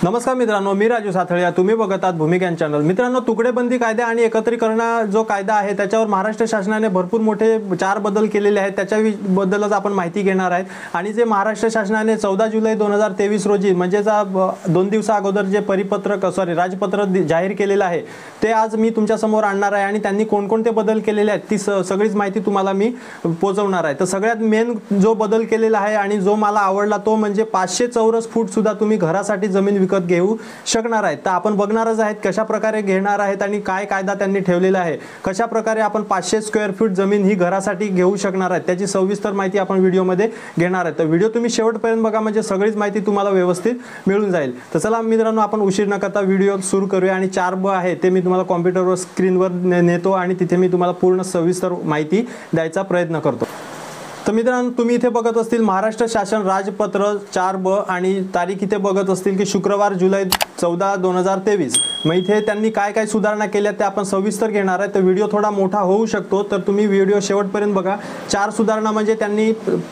नमस्कार मित्रांनो, मी राजू साथळिया, तुम्ही बघत आहात भूमिका चॅनल। मित्रांनो, तुकडेबंदी कायदा आणि एकत्रीकरण जो कायदा आहे त्याच्यावर महाराष्ट्र शासनाने भरपूर मोठे 4 बदल केलेले आहेत, त्याच्याबद्दलच आपण माहिती घेणार आहेत। आणि जे महाराष्ट्र शासनाने 14 जुलै 2023 रोजी म्हणजे 2 दिवसा अगोदर जे राजपत्र जाहीर केलेलं आहे ते आज मी तुमच्या समोर आणणार आहे आणि त्यांनी कोणकोणते बदल केलेले आहेत ती सगळीच माहिती तुम्हाला मी पोहोचवणार आहे। तर सगळ्यात मेन जो बदल केलेला आहे आणि जो मला आवडला तो म्हणजे 500 चौरस फूट सुद्धा तुम्ही घरासाठी जमीन विकत घेऊ शकणार आहेत। तर आपण बघणारच आहेत कशा प्रकारे घेणार आहेत आणि काय कायदा त्यांनी ठेवलेला आहे, कशा प्रकारे आपण 500 स्क्वेअर फूट जमीन ही घरासाठी घेऊ शकणार आहेत त्याची सविस्तर माहिती आपण व्हिडिओमध्ये घेणार आहे। तर व्हिडिओ तुम्ही शेवटपर्यंत बघा म्हणजे सगळीच माहिती तुम्हाला व्यवस्थित मिळून जाईल। तर चला मित्रांनो, आपण उशीर न करता व्हिडिओ सुरू करूया आणि 4 ब आहे ते मी तुम्हाला कॉम्प्युटरवर स्क्रीनवर नेतो आणि तिथे मी तुम्हाला पूर्ण सविस्तर माहिती द्यायचा प्रयत्न करतो। तर मित्रांनो, तुम्ही इथे बघत असतील महाराष्ट्र शासन राजपत्र 4 ब आणि तारीख इथे बघत असतील की शुक्रवार जुलै 14, 2023। मग इथे त्यांनी काय काय सुधारणा केल्या ते आपण सविस्तर घेणार आहे। तर व्हिडिओ थोडा मोठा होऊ शकतो, तर तुम्ही व्हिडिओ शेवटपर्यंत बघा। 4 सुधारणा म्हणजे त्यांनी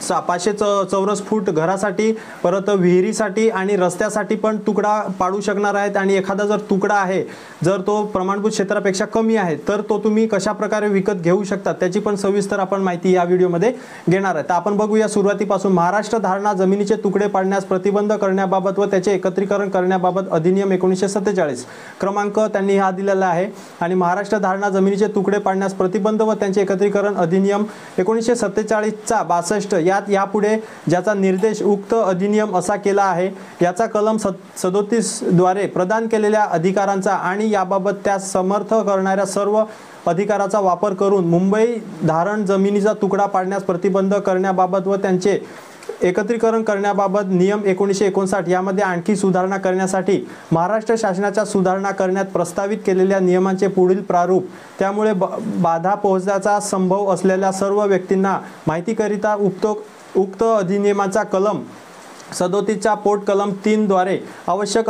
500 चौरस फूट घरासाठी, परत विहिरीसाठी आणि रस्त्यासाठी पण तुकडा पाडू शकणार आहेत। आणि एखादा जर तुकडा आहे, जर तो प्रमाणभूत क्षेत्रापेक्षा कमी आहे तर तो तुम्ही कशा प्रकारे विकत घेऊ शकता त्याची पण सविस्तर आपण माहिती या व्हिडिओमध्ये घेणार आहे। तर आपण बघूया सुरुवातीपासून। महाराष्ट्र धारणा जमिनीचे तुकडे पाडण्यास प्रतिबंध करण्याबाबत व त्याचे एकत्रीकरण करण्याबाबत अधिनियम 1947 क्रमांक त्यांनी हा दिलेला आहे। आणि महाराष्ट्र धारणा जमिनीचे तुकडे पाडण्यास प्रतिबंध व त्यांचे एकत्रीकरण अधिनियम 1947 चा 62 यापुढे ज्याचा निर्देश उक्त अधिनियम असा केला आहे, याचा कलम 37 द्वारे प्रदान केलेल्या अधिकारांचा आणि याबाबत त्यास समर्थ करणाऱ्या सर्व अधिकाराचा वापर करून मुंबई धारण जमिनीचा तुकडा पाडण्यास प्रतिबंध करण्याबाबत व त्यांचे एकत्रीकरण करण्याबाबत नियम 1959 यामध्ये आणखी सुधारणा करण्यासाठी महाराष्ट्र शासनाच्या सुधारणा करण्यात प्रस्तावित केलेल्या नियमांचे पुढील प्रारूप। त्यामुळे बाधा पोहोचण्याचा संभव असलेल्या सर्व व्यक्तींना माहितीकरिता उक्त अधिनियमाचा कलम 37 च्या पोट कलम 3 द्वारे आवश्यक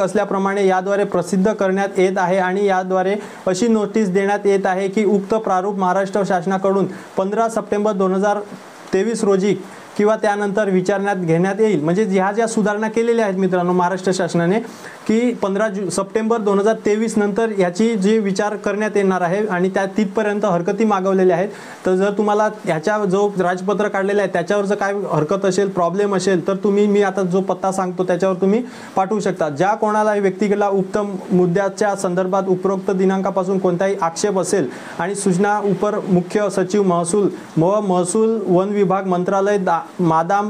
असल्याप्रमाणे याद्वारे प्रसिद्ध करण्यात येत आहे। आणि याद्वारे अशी नोटीस देण्यात येत आहे की उक्त प्रारूप महाराष्ट्र शासनाकडून 15 सप्टेंबर 2023 रोजी किंवा त्यानंतर विचारण्यात घेण्यात येईल। म्हणजे ज्या सुधारणा केलेल्या आहेत मित्रांनो महाराष्ट्र शासनाने की 15 सप्टेंबर 2023 नंतर याची जी विचार करण्यात येणार आहे आणि त्या तिथपर्यंत हरकती मागवलेल्या आहेत। तर जर तुम्हाला ह्याच्या जो राजपत्र काढलेला आहे त्याच्यावर जर काय हरकत असेल, प्रॉब्लेम असेल तर मी आता जो पत्ता सांगतो त्याच्यावर तुम्ही पाठवू शकता। ज्या कोणालाही व्यक्तीला उक्त मुद्द्याच्या संदर्भात उपरोक्त दिनांकापासून कोणताही आक्षेप असेल आणि सूचना उपर मुख्य सचिव महसूल वन विभाग मंत्रालय मादाम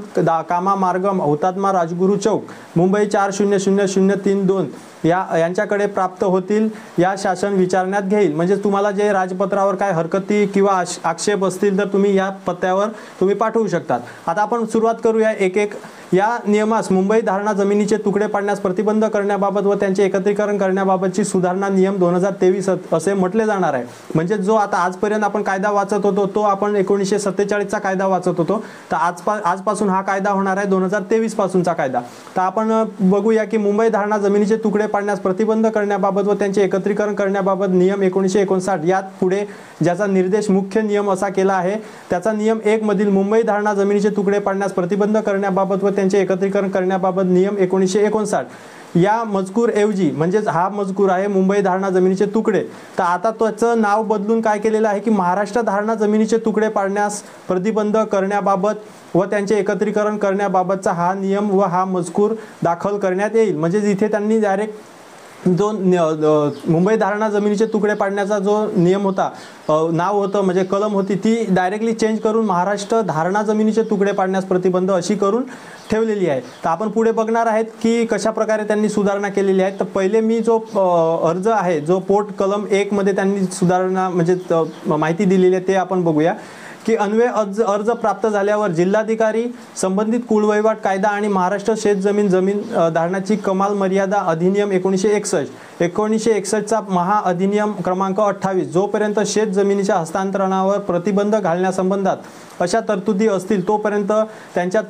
कामा मार्ग हुतात्मा राजगुरू चौक मुंबई 400032 यांच्याकडे प्राप्त होतील, या शासन विचारण्यात घेईल। म्हणजे तुम्हाला जे राजपत्रावर काय हरकती किंवा आक्षेप असतील तर तुम्ही या पत्त्यावर तुम्ही पाठवू शकतात। आता आपण सुरुवात करूया एक या नियमास मुंबई धारणा जमिनीचे तुकडे पाडण्यास प्रतिबंध करण्याबाबत व त्यांचे एकत्रीकरण करण्याबाबतची सुधारणा नियम 2023 असे म्हटले जाणार आहे। म्हणजे जो आता आजपर्यंत आपण कायदा वाचत होतो तो आपण 1947 चा कायदा वाचत होतो, तर आजपासून हा कायदा होणार आहे 2023 पासूनचा कायदा। तर आपण बघूया की मुंबई धारणा जमिनीचे तुकडे पाडण्यास प्रतिबंध करण्याबाबत व त्यांचे एकत्रीकरण करण्याबाबत नियम 1959 यात पुढे ज्याचा निर्देश मुख्य नियम असा केला आहे, त्याचा नियम 1 मधील मुंबई धारणा जमिनीचे तुकडे पाडण्यास प्रतिबंध करण्याबाबत व त्यांचे एकत्रीकरण करण्याबाबत नियम 1959 या मजकूर ऐवजी, म्हणजे हा मजकूर आहे मुंबई धारणा जमिनीचे तुकडे, तर आता त्याचं नाव बदलून काय केलेलं आहे की महाराष्ट्र धारणा जमिनीचे तुकडे पाडण्यास प्रतिबंध करण्याबाबत व त्यांचे एकत्रीकरण करण्याबाबतचा हा नियम व हा मजकूर दाखल करण्यात येईल। म्हणजे इथे त्यांनी डायरेक्ट जो मुंबई धारणा जमिनीचे तुकडे पाडण्याचा जो नियम होता, नाव होतं म्हणजे कलम होती, ती डायरेक्टली चेंज करून महाराष्ट्र धारणा जमिनीचे तुकडे पाडण्यास प्रतिबंध अशी करून ठेवलेली आहे। तर आपण पुढे बघणार आहेत की कशा प्रकारे त्यांनी सुधारणा केलेली आहे। तर पहिले मी जो अर्ज आहे जो पोट कलम 1 मध्ये त्यांनी सुधारणा म्हणजे माहिती दिलेली आहे ते आपण बघूया की अन्वय अर्ज प्राप्त झाल्यावर जिल्हाधिकारी संबंधित कुळवहिवाट कायदा आणि महाराष्ट्र शेतजमीन धारणाची कमाल मर्यादा अधिनियम 1961 चा महा अधिनियम क्रमांक 28 जोपर्यंत शेत जमिनीच्या हस्तांतरणावर प्रतिबंध घालण्यासंबंधात अशा तरतुदी असतील तोपर्यंत त्यांच्या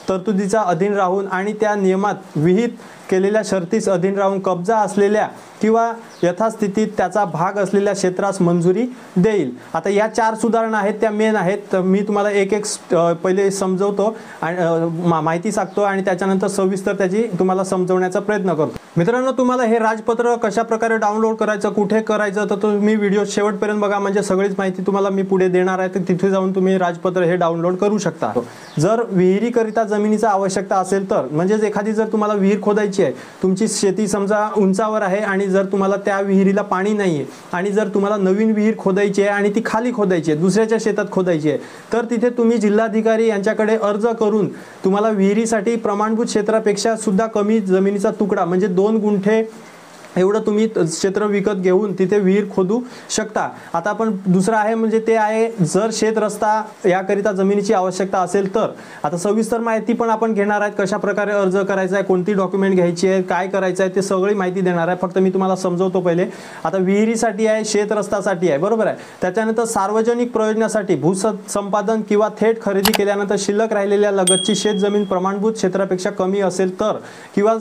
तरतुदीचा अधीन राहून आणि त्या नियमात विहित केलेल्या शर्तीस अधीन राहून कब्जा असलेल्या किंवा यथास्थितीत त्याचा भाग असलेल्या क्षेत्रास मंजुरी देईल। आता या 4 सुधारणा आहेत त्या मेन आहेत, तर मी तुम्हाला एक एक पहिले समजवतो आणि माहिती सांगतो आणि त्याच्यानंतर सविस्तर त्याची तुम्हाला समजवण्याचा प्रयत्न करतो। मित्रांनो, तुम्हाला हे राजपत्र कशा प्रकारे डाउनलोड करायचं, कुठे करायचं, तर तुम्ही व्हिडिओ शेवटपर्यंत बघा, म्हणजे सगळीच माहिती तुम्हाला मी पुढे देणार आहे, तर तिथे जाऊन तुम्ही राजपत्र हे डाउनलोड करू शकता। जर विहिरीकरिता जमिनीची आवश्यकता असेल तर, म्हणजे एखादी जर तुम्हाला विहीर खोदायची आहे, तुमची शेती समजा उंचावर आहे आणि जर तुम्हाला त्या विहिरीला पाणी नाहीये आणि जर तुम्हाला नवीन विहीर खोदायची आहे आणि ती खाली खोदायची आहे, दुसऱ्याच्या शेतात खोदायची आहे, तर तिथे तुम्ही जिल्हाधिकारी यांच्याकडे अर्ज करून तुम्हाला विहिरीसाठी प्रमाणभूत क्षेत्रापेक्षा सुद्धा कमी जमिनीचा तुकडा म्हणजे 2 गुंठे एवढं तुम्ही क्षेत्र विकत घेऊन तिथे विहीर खोदू शकता। आता आपण दुसरं आहे म्हणजे ते आहे जर शेत रस्ता याकरिता जमिनीची आवश्यकता असेल तर। आता सविस्तर माहिती पण आपण घेणार आहेत, कशा प्रकारे अर्ज करायचा आहे, कोणती डॉक्युमेंट घ्यायची आहे, काय करायचं आहे, ते सगळी माहिती देणार आहे। फक्त मी तुम्हाला समजवतो पहिले। आता विहिरीसाठी आहे, शेत रस्त्यासाठी आहे, बरोबर आहे। त्याच्यानंतर सार्वजनिक प्रयोजनासाठी भूसंपादन किंवा थेट खरेदी केल्यानंतर शिल्लक राहिलेल्या लगतची शेत जमीन प्रमाणभूत क्षेत्रापेक्षा कमी असेल तर, किंवा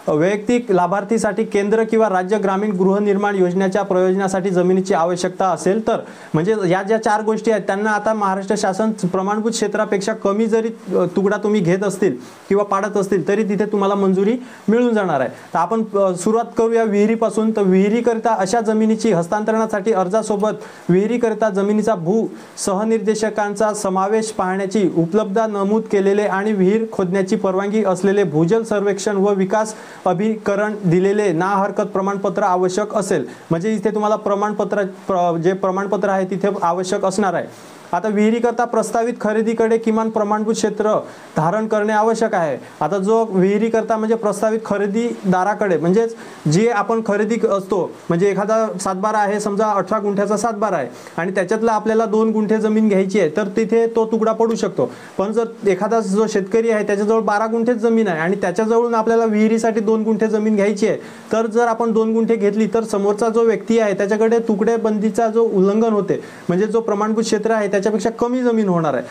वैयक्तिक लाभार्थीसाठी केंद्र किंवा राज्य ग्रामीण गृहनिर्माण योजनेच्या प्रयोजनासाठी जमिनीची आवश्यकता असेल तर, म्हणजे या ज्या 4 गोष्टी आहेत त्यांना आता महाराष्ट्र शासन प्रमाणभूत क्षेत्रापेक्षा कमी जरी तुकडा तुम्ही घेत असतील किंवा पाडत असतील तरी तिथे तुम्हाला मंजुरी मिळून जाणार आहे। तर आपण सुरुवात करूया विहिरीपासून। तर विहिरीकरिता अशा जमिनीची हस्तांतरणासाठी अर्जासोबत विहिरीकरिता जमिनीचा भू सहनिर्देशकांचा समावेश पाहण्याची उपलब्धता नमूद केलेले आणि विहीर खोदण्याची परवानगी असलेले भूजल सर्वेक्षण व विकास अभिकरण दिलेले ना हरकत प्रमाणपत्र आवश्यक असेल। म्हणजे इथे तुम्हाला प्रमाणपत्र आहे तिथे आवश्यक असणार आहे। आता विहिरीकरता प्रस्तावित खरेदीकडे किमान प्रमाणभूत क्षेत्र धारण करणे आवश्यक आहे। आता जो विहिरीकरता म्हणजे प्रस्तावित खरेदीदाराकडे म्हणजे जे आपण खरेदी असतो, म्हणजे एखादा सातबारा आहे समजा 18 गुंठ्याचा सातबारा आहे आणि त्याच्यातला आपल्याला 2 गुंठे जमीन घ्यायची आहे, तर तिथे तो तुकडा पडू शकतो। पण जर एखादा जो शेतकरी आहे त्याच्याजवळ 12 गुंठेच जमीन आहे आणि त्याच्याजवळून आपल्याला विहिरीसाठी 2 गुंठे जमीन घ्यायची आहे, तर जर आपण 2 गुंठे घेतली तर समोरचा जो व्यक्ती आहे त्याच्याकडे तुकडेबंदीचा जो उल्लंघन होते, म्हणजे जो प्रमाणभूत क्षेत्र आहे त्याच्यापेक्षा कमी जमीन होणार आहे,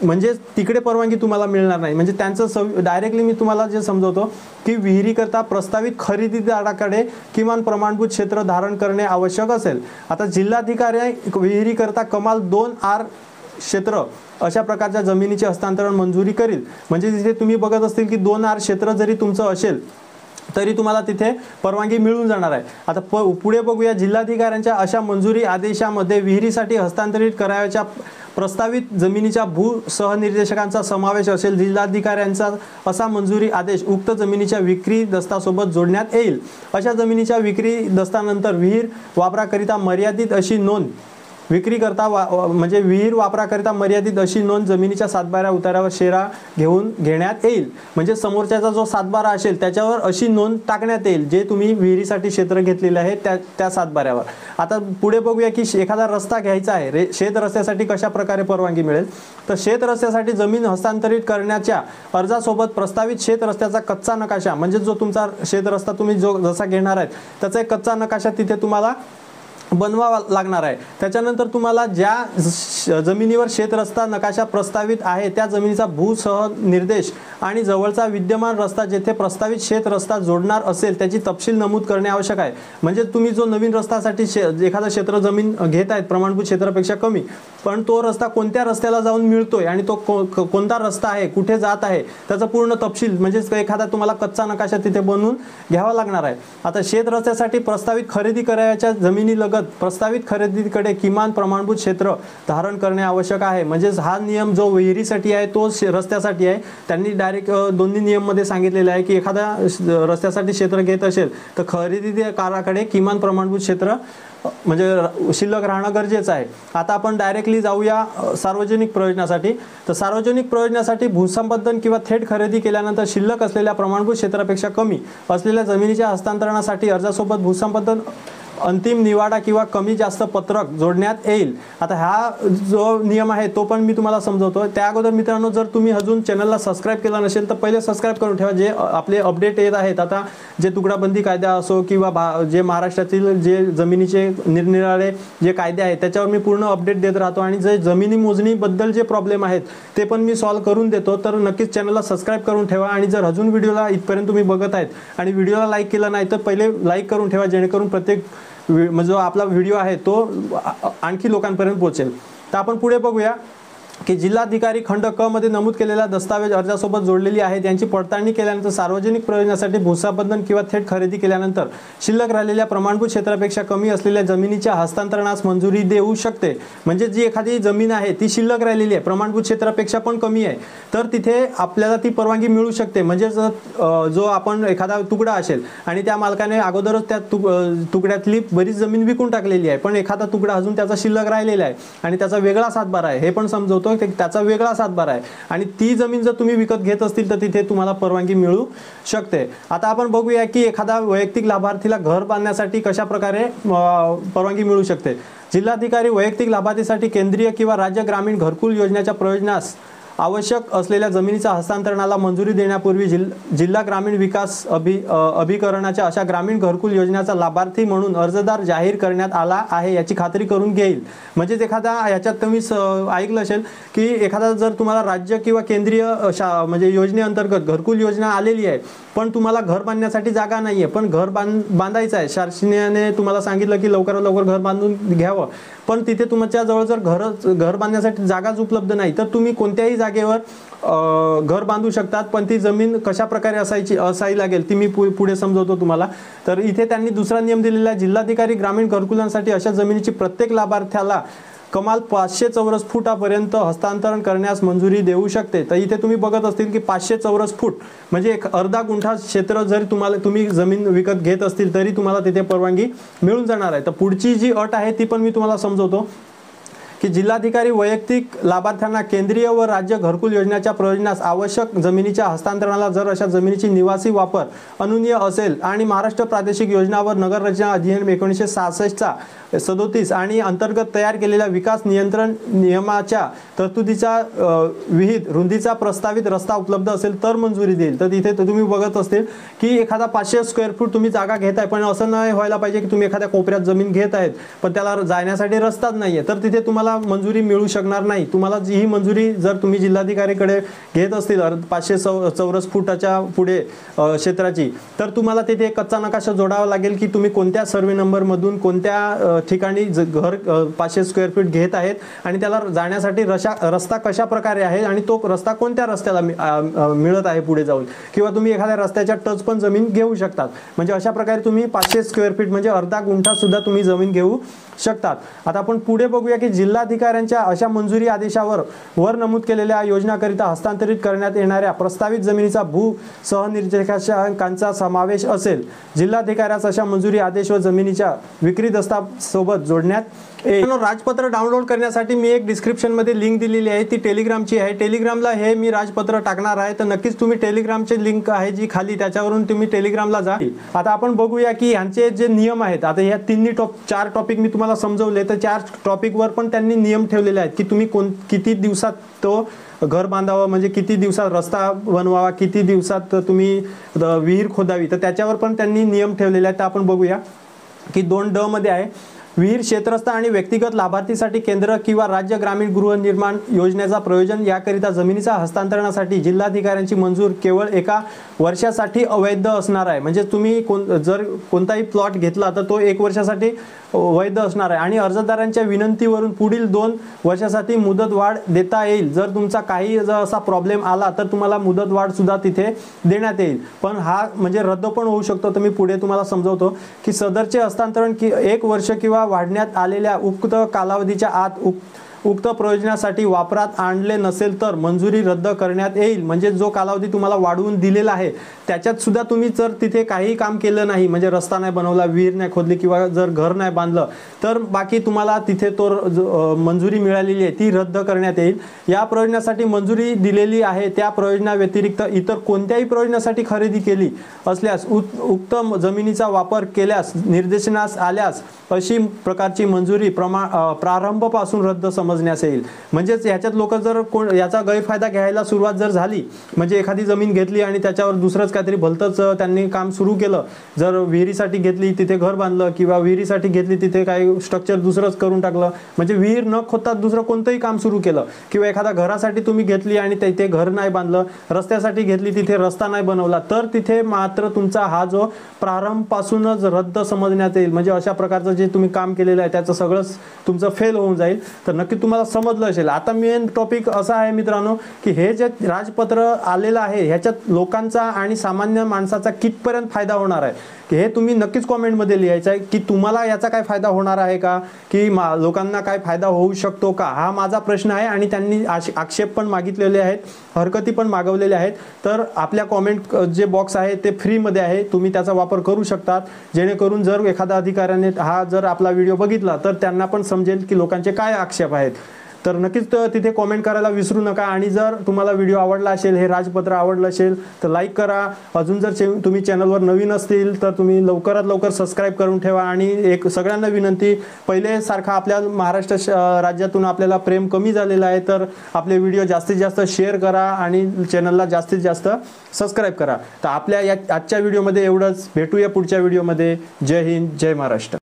म्हणजे तिकडे परवानगी तुम्हाला मिळणार नाही। म्हणजे त्यांचं डायरेक्टली मी तुम्हाला जे समजवतो की विहिरीकरता प्रस्तावित खरेदीदाराकडे किमान प्रमाणभूत क्षेत्र धारण करणे आवश्यक असेल। आता जिल्हाधिकारी विहिरीकरता कमाल 2 आर क्षेत्र अशा प्रकारच्या जमिनीचे हस्तांतरण मंजुरी करील। म्हणजे तिथे तुम्ही बघत असतील की 2 आर क्षेत्र जरी तुमचं असेल तरी तुम्हाला तिथे परवानगी मिळून जाणार आहे। आता पुढे बघूया, जिल्हाधिकाऱ्यांच्या अशा मंजुरी आदेशामध्ये विहिरीसाठी हस्तांतरित करावयाच्या प्रस्तावित जमिनीच्या भू सहनिर्देशकांचा समावेश असेल। जिल्हाधिकाऱ्यांचा असा मंजुरी आदेश उक्त जमिनीच्या विक्री दस्तासोबत जोडण्यात येईल। अशा जमिनीच्या विक्री दस्तानंतर विहीर वापराकरिता मर्यादित अशी नोंद म्हणजे विहीर वापराकरिता मर्यादित अशी नोंद जमिनीच्या सातबारा उतारावर शेरा घेण्यात येईल। म्हणजे समोरच्याचा जो सातबारा असेल त्याच्यावर अशी नोंद टाकण्यात येईल जे तुम्ही विहिरीसाठी क्षेत्र घेतलेले आहे त्या सातबाऱ्यावर। आता पुढे बघूया की एखादा रस्ता घ्यायचा आहे, शेत रस्त्यासाठी कशा प्रकारे परवानगी मिळेल। तर शेत रस्त्यासाठी जमीन हस्तांतरित करण्याच्या अर्जासोबत प्रस्तावित शेत रस्त्याचा कच्चा नकाशा, म्हणजे जो तुमचा शेत रस्ता तुम्ही जो जसा घेणार आहे त्याचा एक कच्चा नकाशा तिथे तुम्हाला बनवावा लागणार आहे। त्याच्यानंतर तुम्हाला ज्या जमिनीवर शेत रस्ता नकाशा प्रस्तावित आहे त्या जमिनीचा भू सहनिर्देश आणि जवळचा विद्यमान रस्ता जेथे प्रस्तावित शेत रस्ता जोडणार असेल त्याची तपशील नमूद करणे आवश्यक आहे। म्हणजे तुम्ही जो नवीन रस्त्यासाठी एखादा क्षेत्र जमीन घेत आहेत प्रमाणभूत क्षेत्रापेक्षा कमी, पण तो रस्ता कोणत्या रस्त्याला जाऊन मिळतोय आणि तो कोणता रस्ता आहे, कुठे जात आहे, त्याचा पूर्ण तपशील म्हणजे एखादा तुम्हाला कच्चा नकाशा तिथे बनवून घ्यावा लागणार आहे। आता शेत रस्त्यासाठी प्रस्तावित खरेदी करायच्या जमिनीलगत प्रस्तावित खरेदीकडे किमान प्रमाणभूत क्षेत्र धारण करणे आवश्यक आहे। म्हणजे हा नियम जो विहिरीसाठी आहे तो रस्त्यासाठी आहे। त्यांनी डायरेक्ट दोन्ही नियम मध्ये सांगितलेले आहे की एखादा रस्त्यासाठी क्षेत्र घेत असेल तर खरेदीदाराकडे किमान प्रमाणभूत क्षेत्र म्हणजे शिल्लक राहणं गरजेचं आहे। आता आपण डायरेक्टली जाऊया सार्वजनिक प्रयोजनासाठी। तर सार्वजनिक प्रयोजनासाठी भूसंपादन किंवा थेट खरेदी केल्यानंतर शिल्लक असलेल्या प्रमाणभूत क्षेत्रापेक्षा कमी असलेल्या जमिनीच्या हस्तांतरणासाठी अर्जासोबत भूसंपादन अंतिम निवाडा किंवा कमी जास्त पत्रक जोडण्यात येईल। आता हा जो नियम आहे तो पण मी तुम्हाला समजवतो। त्या अगोदर मित्रांनो, जर तुम्ही अजून चॅनलला सबस्क्राईब केला नसेल तर पहिले सबस्क्राईब करून ठेवा, जे आपले अपडेट येत आहेत। आता जे तुकडाबंदी कायदा असो किंवा जे महाराष्ट्रातील जे जमिनीचे निरनिराळे जे कायदे आहेत त्याच्यावर मी पूर्ण अपडेट देत राहतो, आणि जे जमिनी मोजणीबद्दल जे प्रॉब्लेम आहेत ते पण मी सॉल्व्ह करून देतो। तर नक्कीच चॅनलला सबस्क्राईब करून ठेवा, आणि जर अजून व्हिडिओला इथपर्यंत तुम्ही बघत आहेत आणि व्हिडिओला लाईक केलं नाही तर पहिले लाईक करून ठेवा, जेणेकरून प्रत्येक जो आपला व्हिडिओ आहे तो आणखी लोकांपर्यंत पोहोचेल। तर आपण पुढे बघूया की जिल्हाधिकारी खंड क मध्ये नमूद केलेल्या दस्तावेज अर्जासोबत जोडलेली आहेत, यांची पडताळणी केल्यानंतर सार्वजनिक प्रयोजनासाठी भूसंपादन किंवा थेट खरेदी केल्यानंतर शिल्लक राहिलेल्या प्रमाणभूत क्षेत्रापेक्षा कमी असलेल्या जमिनीच्या हस्तांतरणास मंजुरी देऊ शकते। म्हणजे जी एखादी जमीन आहे ती शिल्लक राहिलेली आहे, प्रमाणभूत क्षेत्रापेक्षा पण कमी आहे, तर तिथे आपल्याला ती परवानगी मिळू शकते। म्हणजे जो आपण एखादा तुकडा असेल आणि त्या मालकाने अगोदरच त्या तुकड्यातली बरीच जमीन विकून टाकलेली आहे, पण एखादा तुकडा अजून त्याचा शिल्लक राहिलेला आहे आणि त्याचा वेगळा सातबारा आहे, हे पण समजवतो त्याचा वेगळा सातबारा आहे, आणि ती जमीन जर तुम्ही विकत घेत असतील तर तिथे तुम्हाला परवानगी मिळू शकते। आता आपण बघूया की एखादा वैयक्तिक लाभार्थीला घर बांधण्यासाठी कशा प्रकारे परवानगी मिळू शकते। जिल्हाधिकारी वैयक्तिक लाभार्थीसाठी केंद्रीय किंवा राज्य ग्रामीण घरकुल योजनेच्या प्रयोजनास आवश्यक असलेल्या जमिनीच्या हस्तांतरणाला मंजुरी देण्यापूर्वी जिल्हा ग्रामीण विकास अभिकरणाच्या अशा ग्रामीण घरकुल योजनेचा लाभार्थी म्हणून अर्जदार जाहीर करण्यात आला आहे याची खात्री करून घेईल। म्हणजे एखादा याच्यात तुम्ही ऐकलं असेल की एखादा जर तुम्हाला राज्य किंवा केंद्रीय म्हणजे योजनेअंतर्गत घरकुल योजना आलेली आहे, पण तुम्हाला घर बांधण्यासाठी जागा नाहीये, पण घर बांधायचं आहे, शासनाने तुम्हाला सांगितलं की लवकरात लवकर घर बांधून घ्यावं, पण तिथे तुमच्या जवळ जर घर बांधण्यासाठी जागाच उपलब्ध नाही, तर तुम्ही कोणत्याही जागेवर घर बांधू शकतात, पण ती जमीन कशा प्रकारे असावी लागेल ती मी पुढे समजवतो तुम्हाला। तर इथे त्यांनी दुसरा नियम दिलेला आहे, जिल्हाधिकारी ग्रामीण घरकुलांसाठी अशा जमिनीची प्रत्येक लाभार्थ्याला कमाल 500 चौरस फुटापर्यंत हस्तांतरण करण्यास मंजुरी देऊ शकते। तर इथे तुम्ही बघत असतील की 500 चौरस फूट म्हणजे एक अर्धा गुंठा क्षेत्र जर तुम्ही जमीन विकत घेत असतील तरी तुम्हाला तिथे परवानगी मिळून जाणार आहे। तर पुढची जी अट आहे ती पण मी तुम्हाला समजवतो की जिल्हाधिकारी वैयक्तिक लाभार्थ्यांना केंद्रीय व राज्य घरकुल योजनेच्या प्रयोजनास आवश्यक जमिनीच्या हस्तांतरणाला जर अशा जमिनीची निवासी वापर अनुज्ञेय असेल आणि महाराष्ट्र प्रादेशिक योजना व नगर रचना अधिनियम 1966 चा 37 आणि अंतर्गत तयार केलेल्या विकास नियंत्रण नियमाच्या तरतुदीचा विहित रुंदीचा प्रस्तावित रस्ता उपलब्ध असेल तर मंजुरी देईल। तर तिथे तुम्ही बघत असतील की एखादा 500 स्क्वेअर फूट तुम्ही जागा घेताय, पण असं नाही व्हायला पाहिजे की तुम्ही एखाद्या कोपऱ्यात जमीन घेत आहेत पण त्याला जाण्यासाठी रस्ताच नाहीये, तर तिथे तुम्हाला मंजुरी मिळू शकणार नाही। तुम्हाला जी ही मंजुरी जर तुम्ही जिल्हाधिकारीकडे घेत असतील 500 चौरस फुटाच्या पुढे क्षेत्राची, तर तुम्हाला तिथे कच्चा नकाशा जोडावा लागेल की तुम्ही कोणत्या सर्वे नंबर मधून कोणत्या ठिकाणी घर 500 स्क्वेअर फीट घेत आहेत आणि त्याला जाण्यासाठी रस्ता कशा प्रकारे आहे आणि तो रस्ता कोणत्या रस्त्याला मिळत आहे पुढे जाऊन, किंवा तुम्ही एखाद्या रस्त्याच्या टच पण जमीन घेऊ शकतात। म्हणजे अशा प्रकारे तुम्ही 500 स्क्वेअर फीट म्हणजे अर्धा गुंठा सुद्धा तुम्ही जमीन घेऊ शकतात। आता आपण पुढे बघूया की जिल्हाधिकाऱ्यांच्या अशा मंजुरी आदेशावर वर नमूद केलेल्या योजनाकरिता हस्तांतरित करण्यात येणाऱ्या प्रस्तावित जमिनीचा भू सहनिर्देशांकांचा समावेश असेल। जिल्हाधिकाऱ्यास अशा मंजुरी आदेश व जमिनीच्या विक्री दस्तावेजासोबत जोडण्यात येईल। राजपत्र डाउनलोड करण्यासाठी मी एक डिस्क्रिप्शन मध्ये लिंक दिलेली आहे, ती टेलिग्रामची आहे। टेलिग्रामला हे मी राजपत्र टाकणार आहे, तर नक्कीच तुम्ही टेलिग्रामचे लिंक आहे जी खाली त्याच्यावरून तुम्ही टेलिग्रामला जा। आता आपण बघूया की यांचे जे नियम आहेत, आता या तिन्ही 4 टॉपिक मी तुम्हाला समजवले, तर 4 टॉपिक वर पण त्यांनी नियम ठेवलेले आहेत की तुम्ही किती दिवसात तो घर बांधावा, म्हणजे किती दिवसात रस्ता बनवावा, किती दिवसात तुम्ही विहीर खोदावी, तर त्याच्यावर पण त्यांनी नियम ठेवलेले आहेत। तर आपण बघूया की 2D मध्ये आहे, विहीर क्षेत्रस्थ आणि व्यक्तिगत लाभार्थीसाठी केंद्र किंवा राज्य ग्रामीण गृहनिर्माण योजनेचा प्रयोजन याकरिता जमिनीच्या हस्तांतरणासाठी जिल्हाधिकाऱ्यांची मंजूर केवळ 1 वर्षासाठी अवैध असणार आहे। म्हणजे तुम्ही जर कोणताही प्लॉट घेतला तर तो 1 वर्षासाठी वैध असणार आहे, आणि अर्जदारांच्या विनंतीवरून पुढील 2 वर्षासाठी मुदतवाढ देता येईल। जर तुमचा काही जर असा प्रॉब्लेम आला तर तुम्हाला मुदतवाढ सुद्धा तिथे देण्यात येईल, पण हा म्हणजे रद्द पण होऊ शकतो। तर मी पुढे तुम्हाला समजवतो की सदरचे हस्तांतरण 1 वर्ष किंवा वाढण्यात आलेल्या उक्त कालावधीच्या आत उक्त प्रयोजनासाठी वापरात आणले नसेल तर मंजुरी रद्द करण्यात येईल. म्हणजे जो कालावधी तुम्हाला वाढवून दिलेला आहे त्याच्यात सुद्धा तुम्ही जर तिथे काही काम केलं नाही, म्हणजे रस्ता नाही बनवला, विहीर नाही खोदली किंवा जर घर नाही बांधलं, तर बाकी तुम्हाला तिथे तो मंजुरी मिळालेली आहे ती रद्द करण्यात येईल. या प्रयोजनासाठी मंजुरी दिलेली आहे त्या प्रयोजनाव्यतिरिक्त इतर कोणत्याही प्रयोजनासाठी खरेदी केली असल्यास उक्त जमिनीचा वापर केल्यास निर्देशनास आल्यास अशी प्रकारची मंजुरी प्रारंभपासून रद्द समजण्यास येईल. म्हणजेच ह्याच्यात लोक जर याचा गैरफायदा घ्यायला सुरुवात जर झाली, म्हणजे एखादी जमीन घेतली आणि त्याच्यावर दुसरंच काहीतरी भलतंच त्यांनी काम सुरू केलं, जर विहिरीसाठी घेतली तिथे घर बांधलं किंवा विहिरीसाठी घेतली तिथे काही स्ट्रक्चर दुसरंच करून टाकलं, म्हणजे विहीर न खोदता दुसरं कोणतंही काम सुरू केलं, किंवा एखाद्या घरासाठी तुम्ही घेतली आणि तिथे घर नाही बांधलं, रस्त्यासाठी घेतली तिथे रस्ता नाही बनवला, तर तिथे मात्र तुमचा हा जो प्रारंभपासूनच रद्द समजण्यात येईल. म्हणजे अशा प्रकारचं जे तुम्ही काम केलेलं आहे त्याचं सगळंच तुमचं फेल होऊन जाईल. तर नक्की तुम्हाला समजलं असेल. आता मेन टॉपिक असा आहे मित्रांनो की हे जे राजपत्र आलेलं आहे ह्याच्यात लोकांचा आणि सामान्य माणसाचा कितपर्यंत फायदा होणार आहे की हे तुम्ही नक्कीच कॉमेंटमध्ये लिहायचं आहे की तुम्हाला याचा काय फायदा होणार आहे का, की लोकांना काय फायदा होऊ शकतो का, हा माझा प्रश्न आहे. आणि त्यांनी आक्षेप पण मागितलेले आहेत, हरकती पण मागवलेल्या आहेत. तर आपल्या कॉमेंट जे बॉक्स आहे ते फ्रीमध्ये आहे, तुम्ही त्याचा वापर करू शकतात, जेणेकरून जर एखाद्या अधिकाऱ्याने हा जर आपला व्हिडिओ बघितला तर त्यांना पण समजेल की लोकांचे काय आक्षेप आहेत. तर नक्कीच तिथे कॉमेंट करायला विसरू नका. आणि जर तुम्हाला व्हिडिओ आवडला असेल, हे राजपत्र आवडलं असेल तर लाईक करा. अजून जर तुम्ही चॅनलवर नवीन असतील तर तुम्ही लवकरात लवकर सबस्क्राईब करून ठेवा. आणि एक सगळ्यांना विनंती, पहिले सारखा आपल्या महाराष्ट्र राज्यातून आपल्याला प्रेम कमी झालेलं आहे, तर आपले व्हिडिओ जास्तीत जास्त शेअर करा आणि चॅनलला जास्तीत जास्त सबस्क्राईब करा. तर आपल्या आजच्या व्हिडिओमध्ये एवढंच. भेटूया पुढच्या व्हिडिओमध्ये. जय हिंद, जय महाराष्ट्र.